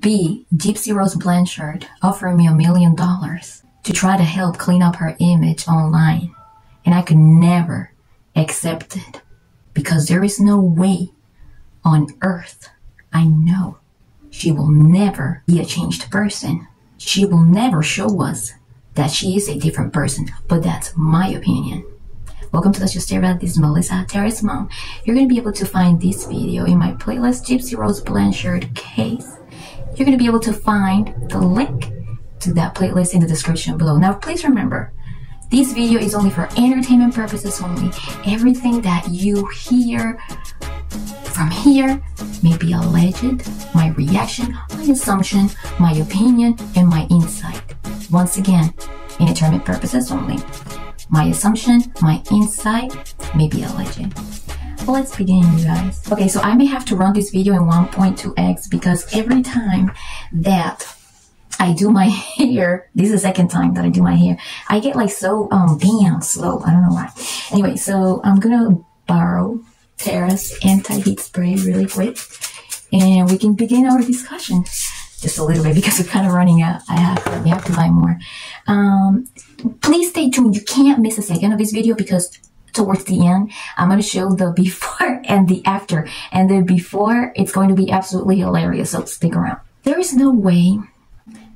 be Gypsy Rose Blanchard offering me $1 million to try to help clean up her image online. And I could never accept it because there is no way on earth I know she will never be a changed person. She will never show us that she is a different person, but that's my opinion. Welcome to Let's Just Stare About. This is Melissa, Terry's mom. You're going to be able to find this video in my playlist, Gypsy Rose Blanchard case. You're going to be able to find the link to that playlist in the description below. Now, please remember, this video is only for entertainment purposes only. Everything that you hear from here may be alleged, my reaction, my assumption, my opinion, and my insight. Once again, entertainment purposes only. My assumption, my insight may be alleged. Well, let's begin, you guys. Okay, so I may have to run this video in 1.2x because every time that I do my hair, this is the second time that I do my hair, I get like so damn slow. I don't know why. Anyway, so I'm gonna borrow Tara's anti-heat spray really quick, and we can begin our discussion just a little bit because we're kind of running out. We have to buy more. Please stay tuned. You can't miss a second of this video because towards the end, I'm going to show the before and the after. And the before, it's going to be absolutely hilarious. So stick around. There is no way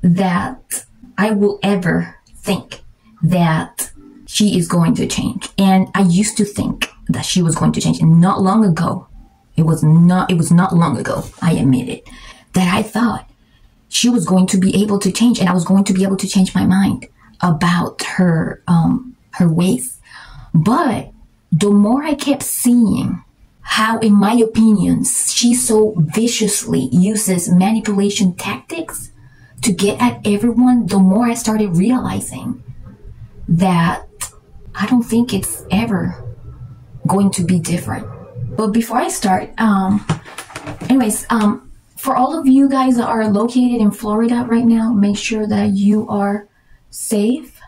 that I will ever think that she is going to change. And I used to think that she was going to change. And not long ago, it was not long ago, I admit it, that I thought she was going to be able to change, and I was going to be able to change my mind about her ways. But the more I kept seeing how, in my opinion, she so viciously uses manipulation tactics to get at everyone, the more I started realizing that I don't think it's ever going to be different. But before I start, for all of you guys that are located in Florida right now, make sure that you are safe.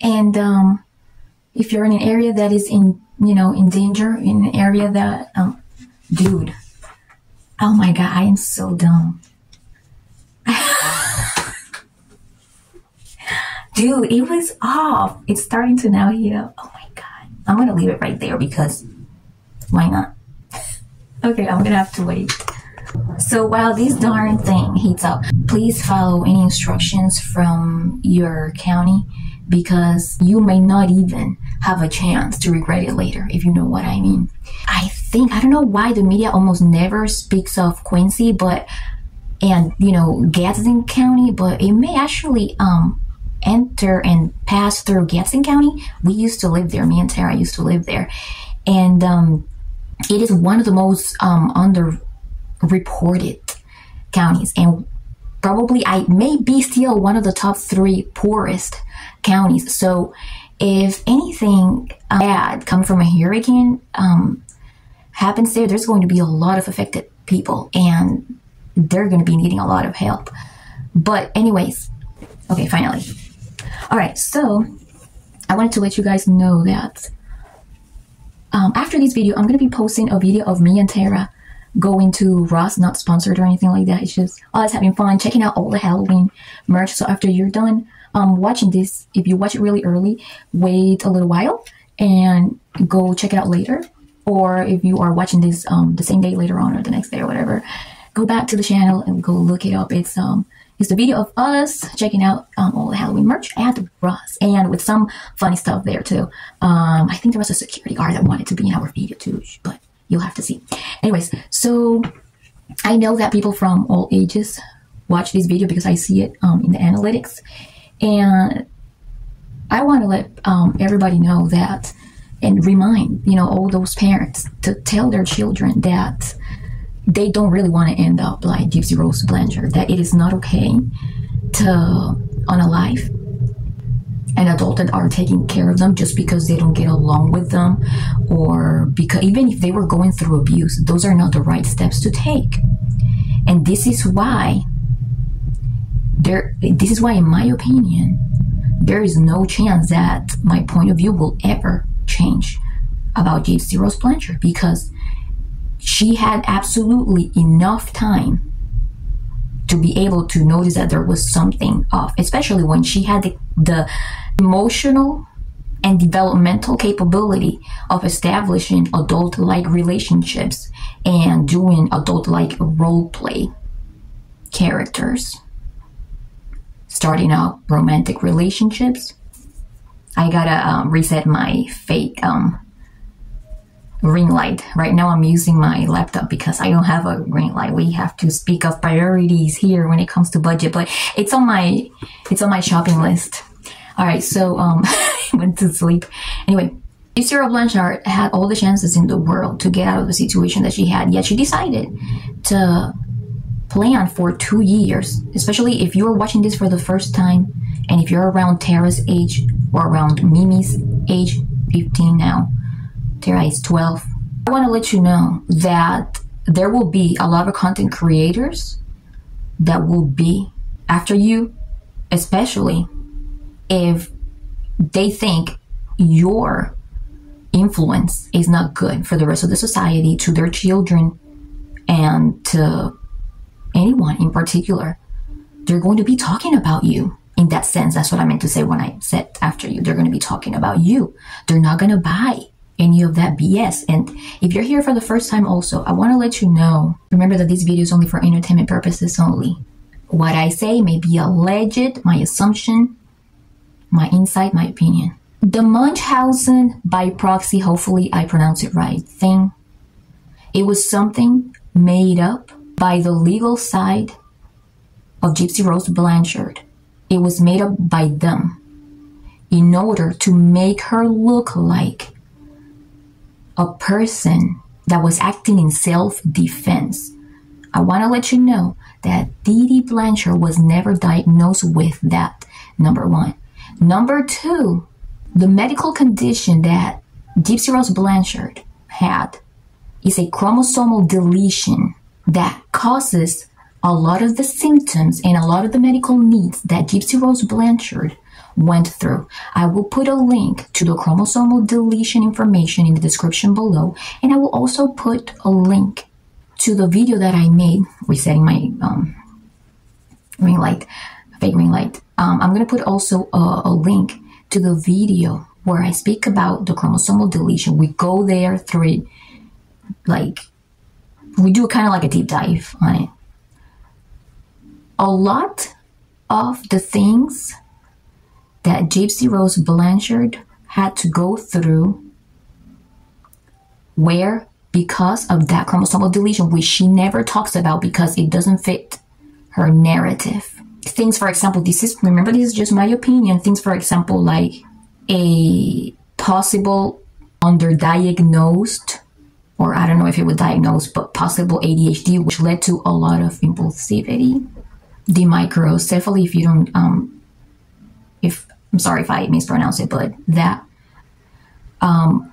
And if you're in an area that is in danger, in an area that, dude, oh my God, I am so dumb. Dude, it was off. It's starting to now heat up. Oh my God. I'm going to leave it right there because why not? Okay, I'm going to have to wait. So while this darn thing heats up, please follow any instructions from your county because you may not even have a chance to regret it later, if you know what I mean. I don't know why the media almost never speaks of Quincy, and Gadsden County, but it may actually enter and pass through Gadsden County. We used to live there. Me and Tara used to live there. And it is one of the most underreported counties, and probably I may be still one of the top 3 poorest counties. So if anything bad come from a hurricane happens there's going to be a lot of affected people, and they're going to be needing a lot of help. But anyways, okay, finally. All right, so I wanted to let you guys know that after this video, I'm going to be posting a video of me and Tara going to Ross, not sponsored or anything like that. It's just us having fun, checking out all the Halloween merch. So after you're done watching this, if you watch it really early, wait a little while and go check it out later. Or if you are watching this the same day later on or the next day or whatever, go back to the channel and go look it up. It's the video of us checking out all the Halloween merch at Ross, and with some funny stuff there too. I think there was a security guard that wanted to be in our video too, but you'll have to see. Anyways, so I know that people from all ages watch this video because I see it in the analytics, and I want to let everybody know that, and remind all those parents to tell their children that they don't really want to end up like Gypsy Rose Blanchard, that it is not okay to unalive an adult that are taking care of them just because they don't get along with them, or because even if they were going through abuse, those are not the right steps to take. And this is why in my opinion, there is no chance that my point of view will ever change about Gypsy Rose Blanchard, because she had absolutely enough time to be able to notice that there was something off, especially when she had the emotional and developmental capability of establishing adult-like relationships and doing adult-like role play characters, starting out romantic relationships. I gotta reset my fake ring light. Right now I'm using my laptop because I don't have a ring light. We have to speak of priorities here when it comes to budget, but it's on my shopping list. All right, so I went to sleep. Anyway, Gypsy Rose Blanchard had all the chances in the world to get out of the situation that she had, yet she decided to plan for 2 years, especially if you're watching this for the first time and if you're around Tara's age or around Mimi's age, 15 now. Tara is 12. I want to let you know that there will be a lot of content creators that will be after you, especially if they think your influence is not good for the rest of the society, to their children, and to anyone in particular. They're going to be talking about you in that sense. That's what I meant to say when I said after you. They're going to be talking about you. They're not going to buy any of that BS. And if you're here for the first time also, I want to let you know, remember that this video is only for entertainment purposes only. What I say may be alleged, my assumption, my insight, my opinion. The Munchausen by proxy, hopefully I pronounce it right, thing, it was something made up by the legal side of Gypsy Rose Blanchard. It was made up by them in order to make her look like a person that was acting in self-defense. I want to let you know that Dee Dee Blanchard was never diagnosed with that, number one. Number two, the medical condition that Gypsy Rose Blanchard had is a chromosomal deletion that causes a lot of the symptoms and a lot of the medical needs that Gypsy Rose Blanchard went through. I will put a link to the chromosomal deletion information in the description below, and I will also put a link to the video that I made resetting my ring light, fake ring light. I'm going to put also a link to the video where I speak about the chromosomal deletion. We go there through it, like, we do kind of like a deep dive on it. A lot of the things that Gypsy Rose Blanchard had to go through were because of that chromosomal deletion, which she never talks about because it doesn't fit her narrative. Things, for example, remember, this is just my opinion. Things, for example, like a possible underdiagnosed, or I don't know if it was diagnosed, but possible ADHD, which led to a lot of impulsivity. The microcephaly, if you don't, I'm sorry if I mispronounce it, but that.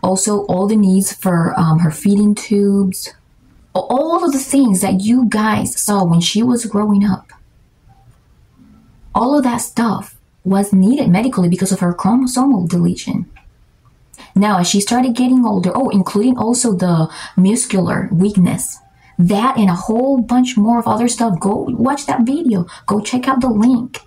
Also, all the needs for her feeding tubes, all of the things that you guys saw when she was growing up. All of that stuff was needed medically because of her chromosomal deletion. Now, as she started getting older, including also the muscular weakness, that and a whole bunch more of other stuff, go watch that video. Go check out the link.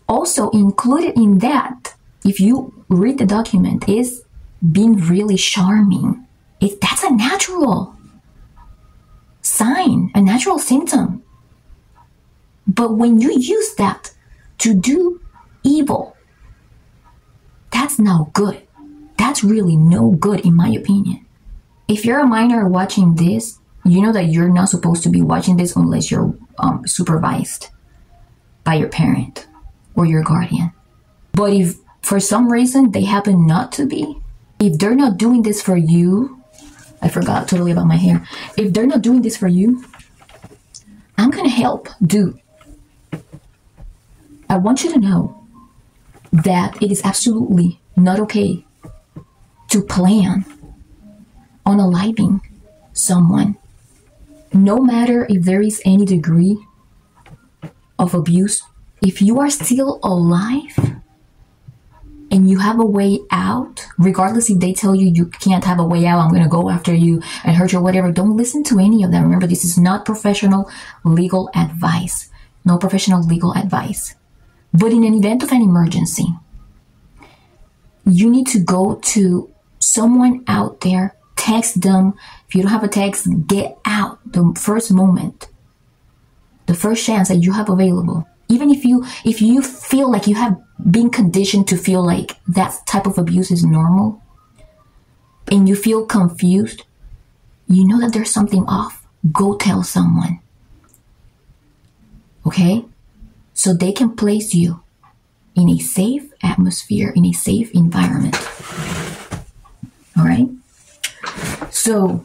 Also included in that, if you read the document, is being really charming. That's a natural sign, a natural symptom. But when you use that to do evil, that's no good. That's really no good, in my opinion. If you're a minor watching this, you know that you're not supposed to be watching this unless you're supervised by your parent or your guardian. But if for some reason they happen not to be, if they're not doing this for you, I forgot totally about my hair. If they're not doing this for you, I'm gonna help do. I want you to know that it is absolutely not okay to plan on unaliving someone, no matter if there is any degree of abuse. If you are still alive and you have a way out, regardless if they tell you you can't have a way out, I'm going to go after you and hurt you or whatever, don't listen to any of them. Remember, this is not professional legal advice. No professional legal advice. But in an event of an emergency, you need to go to someone out there, text them. If you don't have a text, get out the first moment, the first chance that you have available. Even if you feel like you have been conditioned to feel like that type of abuse is normal and you feel confused, you know that there's something off, go tell someone. Okay? So they can place you in a safe atmosphere, in a safe environment. All right? So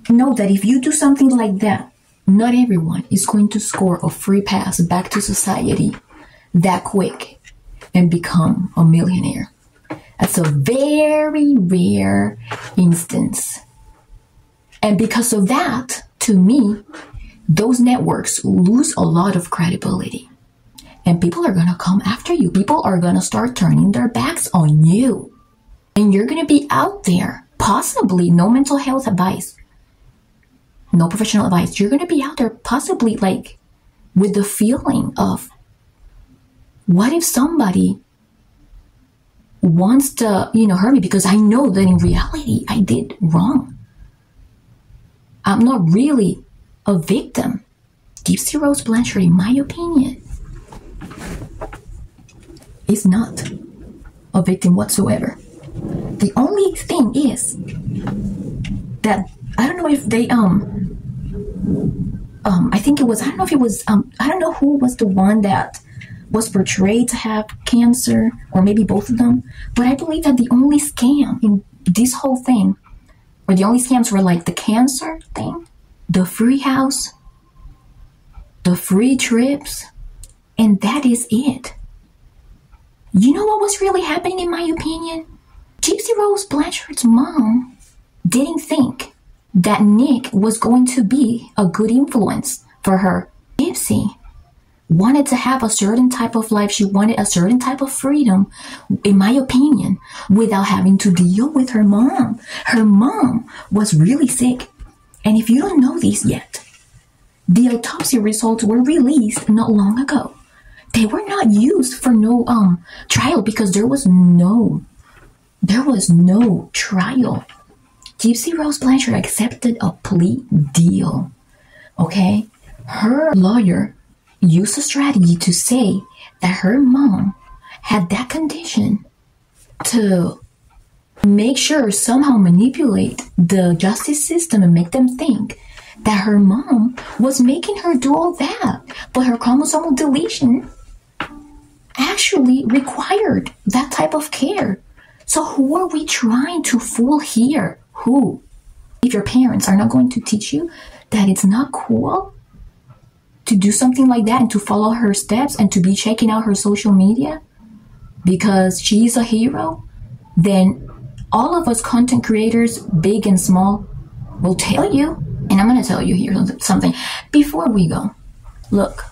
know that if you do something like that, not everyone is going to score a free pass back to society that quick and become a millionaire. That's a very rare instance. And because of that, to me, those networks lose a lot of credibility. And people are going to come after you. People are going to start turning their backs on you. And you're going to be out there, possibly no mental health advice, no professional advice. You're going to be out there possibly like with the feeling of, what if somebody wants to, hurt me because I know that in reality I did wrong. I'm not really a victim. Gypsy Rose Blanchard, in my opinion, is not a victim whatsoever. The only thing is that I don't know if they I think it was, I don't know if it was I don't know who was the one that was portrayed to have cancer, or maybe both of them, but I believe that the only scam in this whole thing, or the only scams were like the cancer thing, the free house, the free trips, and that is it. You know what was really happening, in my opinion? Gypsy Rose Blanchard's mom didn't think that Nick was going to be a good influence for her. Gypsy wanted to have a certain type of life. She wanted a certain type of freedom, in my opinion, without having to deal with her mom. Her mom was really sick. And if you don't know this yet, the autopsy results were released not long ago. They were not used for no trial because there was no trial. Gypsy Rose Blanchard accepted a plea deal. Okay? Her lawyer used a strategy to say that her mom had that condition to make sure, somehow manipulate the justice system and make them think that her mom was making her do all that. But her chromosomal deletion actually required that type of care. So who are we trying to fool here? Who? If your parents are not going to teach you that it's not cool to do something like that and to follow her steps and to be checking out her social media because she's a hero, then all of us content creators, big and small, will tell you, and I'm going to tell you here something before we go. Look,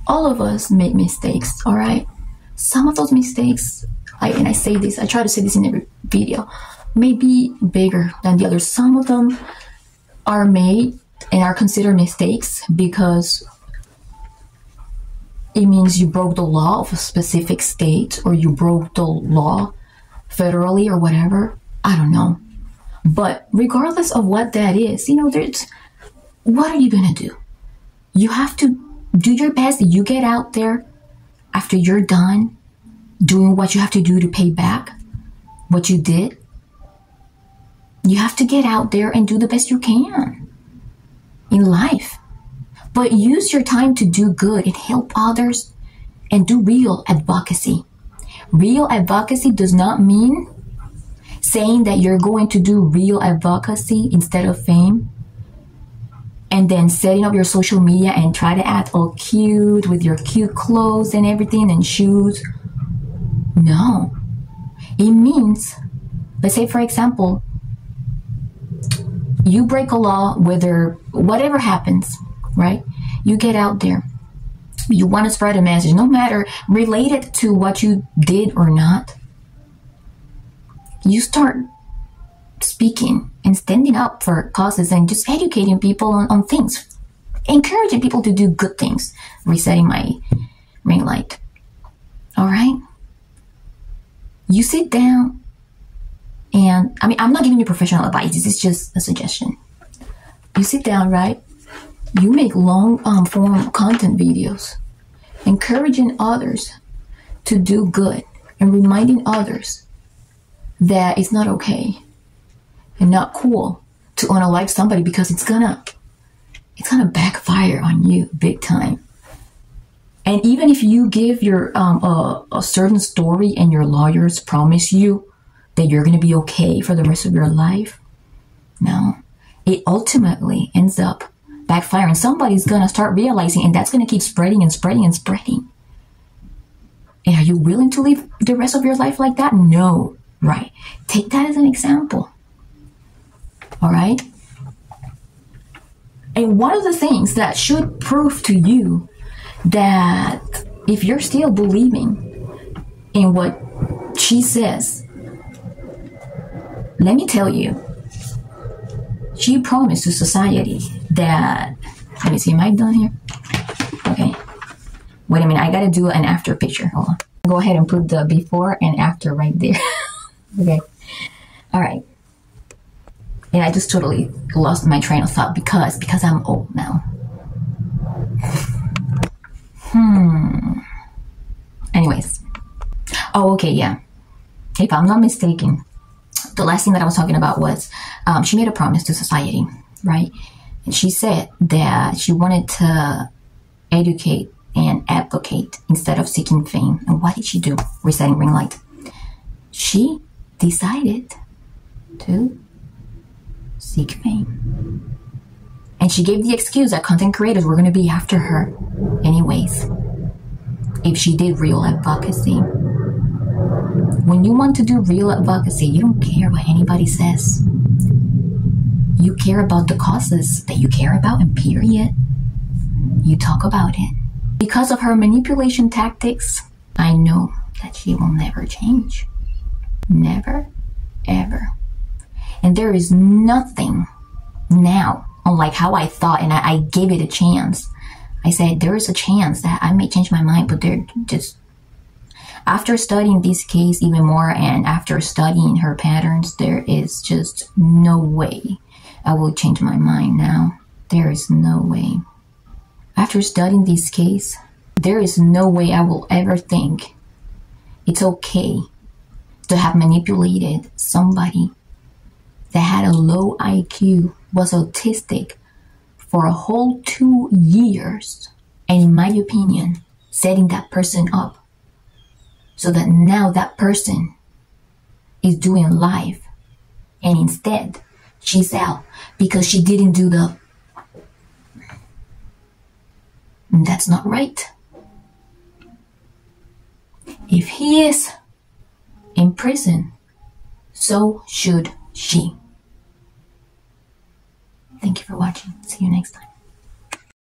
all of us make mistakes, all right? Some of those mistakes, I say this, I try to say this in every video, may be bigger than the others. Some of them are made and are considered mistakes because it means you broke the law of a specific state, or you broke the law federally or whatever. I don't know. But regardless of what that is, what are you going to do? You have to do your best. You get out there after you're done doing what you have to do to pay back what you did. You have to get out there and do the best you can in life. But use your time to do good and help others and do real advocacy. Real advocacy does not mean saying that you're going to do real advocacy instead of fame and then setting up your social media and try to act all cute with your cute clothes and everything and shoes. No. It means, let's say for example, you break a law, whatever happens, right? You get out there you want to spread a message, no matter related to what you did or not, you start speaking and standing up for causes and just educating people on things, encouraging people to do good things. Resetting my ring light. All right? You sit down and, I mean, I'm not giving you professional advice. This is just a suggestion. You sit down, right? You make long form content videos, encouraging others to do good and reminding others that it's not okay and not cool to unalive somebody, because it's gonna backfire on you big time. And even if you give your a certain story and your lawyers promise you that you're gonna be okay for the rest of your life, no, it ultimately ends up backfiring. Somebody's gonna start realizing, and that's gonna keep spreading and spreading and spreading. And are you willing to live the rest of your life like that? No, right? Take that as an example. All right? And one of the things that should prove to you that if you're still believing in what she says, let me tell you, she promised to society that, let me see, am I done here? Okay. Wait a minute, I gotta do an after picture. Hold on. Go ahead and put the before and after right there. Okay. All right. And I just totally lost my train of thought because I'm old now. Anyways. Oh, okay, yeah. If I'm not mistaken, the last thing that I was talking about was she made a promise to society, right? And she said that she wanted to educate and advocate instead of seeking fame. And what did she do? Resetting ring light. She decided to seek fame. And she gave the excuse that content creators were going to be after her anyways, if she did real advocacy. When you want to do real advocacy, you don't care what anybody says. You care about the causes that you care about, and period. You talk about it. Because of her manipulation tactics, I know that she will never change. Never, ever. And there is nothing now, unlike how I thought, and I gave it a chance. I said, there is a chance that I may change my mind, but they're just... After studying this case even more and after studying her patterns, there is just no way I will change my mind now. There is no way. After studying this case, there is no way I will ever think it's okay to have manipulated somebody that had a low IQ, was autistic for a whole 2 years, and in my opinion, setting that person up so that now that person is doing life, and instead she's out because she didn't do the... That's not right. If he is in prison, so should she. Thank you for watching. See you next time.